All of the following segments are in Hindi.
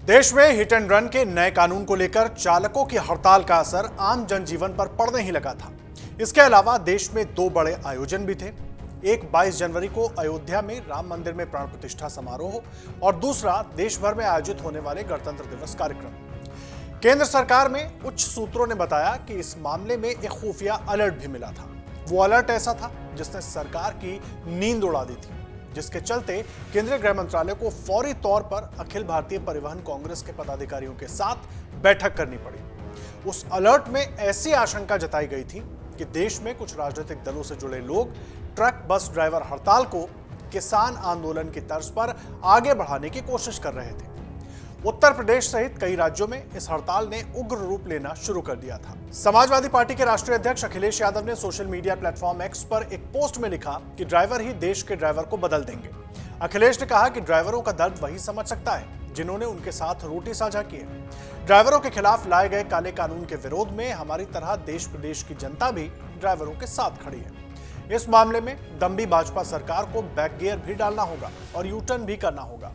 देश में हिट एंड रन के नए कानून को लेकर चालकों की हड़ताल का असर आम जनजीवन पर पड़ने ही लगा था। इसके अलावा देश में दो बड़े आयोजन भी थे। एक 22 जनवरी को अयोध्या में राम मंदिर में प्राण प्रतिष्ठा समारोह और दूसरा देश भर में आयोजित होने वाले गणतंत्र दिवस कार्यक्रम। केंद्र सरकार में उच्च सूत्रों ने बताया कि इस मामले में एक खुफिया अलर्ट भी मिला था। वो अलर्ट ऐसा था जिसने सरकार की नींद उड़ा दी थी, जिसके चलते केंद्रीय गृह मंत्रालय को फौरी तौर पर अखिल भारतीय परिवहन कांग्रेस के पदाधिकारियों के साथ बैठक करनी पड़ी। उस अलर्ट में ऐसी आशंका जताई गई थी कि देश में कुछ राजनीतिक दलों से जुड़े लोग ट्रक बस ड्राइवर हड़ताल को किसान आंदोलन की तर्ज पर आगे बढ़ाने की कोशिश कर रहे थे। उत्तर प्रदेश सहित कई राज्यों में इस हड़ताल ने उग्र रूप लेना शुरू कर दिया था। समाजवादी पार्टी के राष्ट्रीय अध्यक्ष अखिलेश यादव ने सोशल मीडिया प्लेटफॉर्म एक्स पर एक पोस्ट में लिखा कि ड्राइवर ही देश के ड्राइवर को बदल देंगे। अखिलेश ने कहा कि ड्राइवरों का दर्द वही समझ सकता है जिन्होंने उनके साथ रोटी साझा की है। ड्राइवरों के खिलाफ लाए गए काले कानून के विरोध में हमारी तरह देश प्रदेश की जनता भी ड्राइवरों के साथ खड़ी है। इस मामले में दम्भी भाजपा सरकार को बैक गियर भी डालना होगा और यू टर्न भी करना होगा।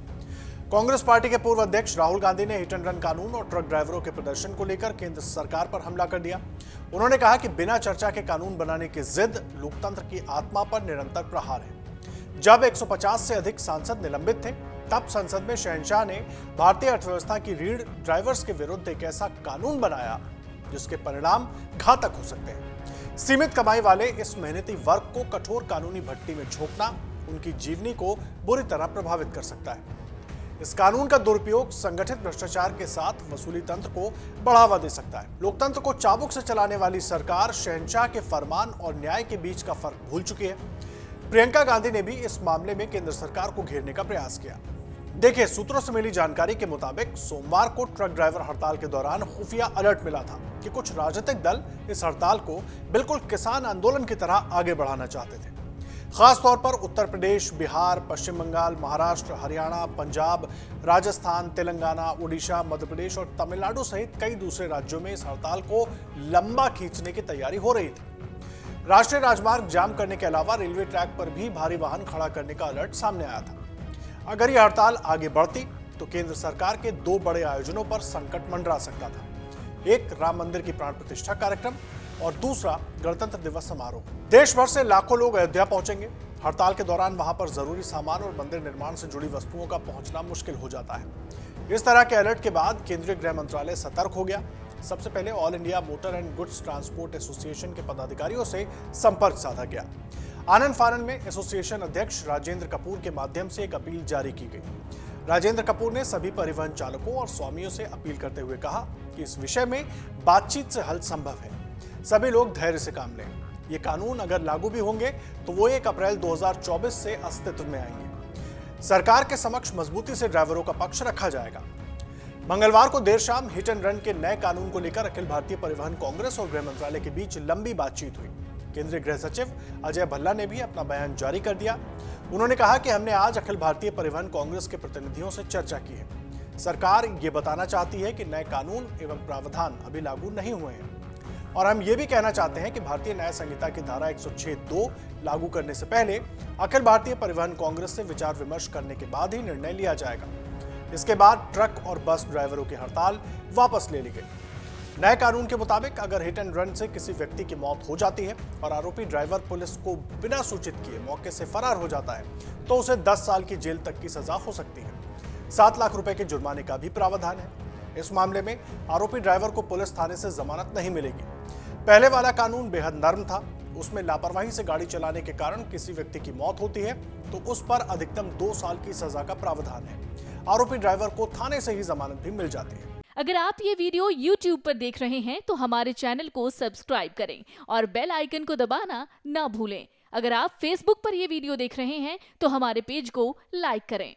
कांग्रेस पार्टी के पूर्व अध्यक्ष राहुल गांधी ने हिट एंड रन कानून और ट्रक ड्राइवरों के प्रदर्शन को लेकर केंद्र सरकार पर हमला कर दिया। उन्होंने कहा कि बिना चर्चा के कानून बनाने की जिद लोकतंत्र की आत्मा पर निरंतर प्रहार है। जब 150 से अधिक सांसद निलंबित थे, तब संसद में शहंशाह ने भारतीय अर्थव्यवस्था की रीढ़ ड्राइवर्स के विरुद्ध एक ऐसा कानून बनाया जिसके परिणाम घातक हो सकते हैं। सीमित कमाई वाले इस मेहनती वर्ग को कठोर कानूनी भट्टी में झोंकना उनकी जीवनी को बुरी तरह प्रभावित कर सकता है। इस कानून का दुरुपयोग संगठित भ्रष्टाचार के साथ वसूली तंत्र को बढ़ावा दे सकता है। लोकतंत्र को चाबुक से चलाने वाली सरकार शहंशाह के फरमान और न्याय के बीच का फर्क भूल चुकी है। प्रियंका गांधी ने भी इस मामले में केंद्र सरकार को घेरने का प्रयास किया। देखिए, सूत्रों से मिली जानकारी के मुताबिक सोमवार को ट्रक ड्राइवर हड़ताल के दौरान खुफिया अलर्ट मिला था कि कुछ राजनीतिक दल इस हड़ताल को बिल्कुल किसान आंदोलन की तरह आगे बढ़ाना चाहते थे। खास तौर पर उत्तर प्रदेश, बिहार, पश्चिम बंगाल, महाराष्ट्र, हरियाणा, पंजाब, राजस्थान, तेलंगाना, उड़ीसा, मध्य प्रदेश और तमिलनाडु सहित कई दूसरे राज्यों में इस हड़ताल को लंबा खींचने की तैयारी हो रही थी। राष्ट्रीय राजमार्ग जाम करने के अलावा रेलवे ट्रैक पर भी भारी वाहन खड़ा करने का अलर्ट सामने आया था। अगर यह हड़ताल आगे बढ़ती तो केंद्र सरकार के दो बड़े आयोजनों पर संकट मंडरा सकता था। एक राम मंदिर की प्राण प्रतिष्ठा कार्यक्रम और दूसरा गणतंत्र दिवस समारोह। देश भर से लाखों लोग अयोध्या पहुंचेंगे। हड़ताल के दौरान वहां पर जरूरी सामान और मंदिर निर्माण से जुड़ी वस्तुओं का पहुंचना मुश्किल हो जाता है। इस तरह के अलर्ट के बाद केंद्रीय गृह मंत्रालय सतर्क हो गया। सबसे पहले all India motor and goods transport association के पदाधिकारियों से संपर्क साधा गया। आनंद फानन में एसोसिएशन अध्यक्ष राजेंद्र कपूर के माध्यम से एक अपील जारी की गई। राजेंद्र कपूर ने सभी परिवहन चालकों और स्वामियों से अपील करते हुए कहा कि इस विषय में बातचीत से हल संभव है। सभी लोग धैर्य से काम लें। ये कानून अगर लागू भी होंगे तो वो 1 अप्रैल 2024 से अस्तित्व में आएंगे। सरकार के समक्ष मजबूती से ड्राइवरों का पक्ष रखा जाएगा। मंगलवार को देर शाम हिट एंड रन के नए कानून को लेकर अखिल भारतीय परिवहन कांग्रेस और गृह मंत्रालय के बीच लंबी बातचीत हुई। केंद्रीय गृह सचिव अजय भल्ला ने भी अपना बयान जारी कर दिया। उन्होंने कहा कि हमने आज अखिल भारतीय परिवहन कांग्रेस के प्रतिनिधियों से चर्चा की है। सरकार ये बताना चाहती है कि नए कानून एवं प्रावधान अभी लागू नहीं हुए हैं और हम ये भी कहना चाहते हैं कि भारतीय न्याय संहिता की धारा 106(2) लागू करने से पहले अखिल भारतीय परिवहन कांग्रेस से विचार विमर्श करने के बाद ही निर्णय लिया जाएगा। इसके बाद ट्रक और बस ड्राइवरों की हड़ताल वापस ले ली गई। नए कानून के मुताबिक अगर हिट एंड रन से किसी व्यक्ति की मौत हो जाती है और आरोपी ड्राइवर पुलिस को बिना सूचित किए मौके से फरार हो जाता है तो उसे 10 साल की जेल तक की सजा हो सकती है। 7 लाख रुपए के जुर्माने का भी प्रावधान है। इस मामले में आरोपी ड्राइवर को पुलिस थाने से जमानत नहीं मिलेगी। पहले वाला कानून बेहद नर्म था। उसमें लापरवाही से गाड़ी चलाने के कारण किसी व्यक्ति की मौत होती है तो उस पर अधिकतम 2 साल की सजा का प्रावधान है। आरोपी ड्राइवर को थाने से ही जमानत भी मिल जाती है। अगर आप ये वीडियो YouTube पर देख रहे हैं तो हमारे चैनल को सब्सक्राइब करें और बेल आइकन को दबाना ना भूलें। अगर आप Facebook पर ये वीडियो देख रहे हैं तो हमारे पेज को लाइक करें।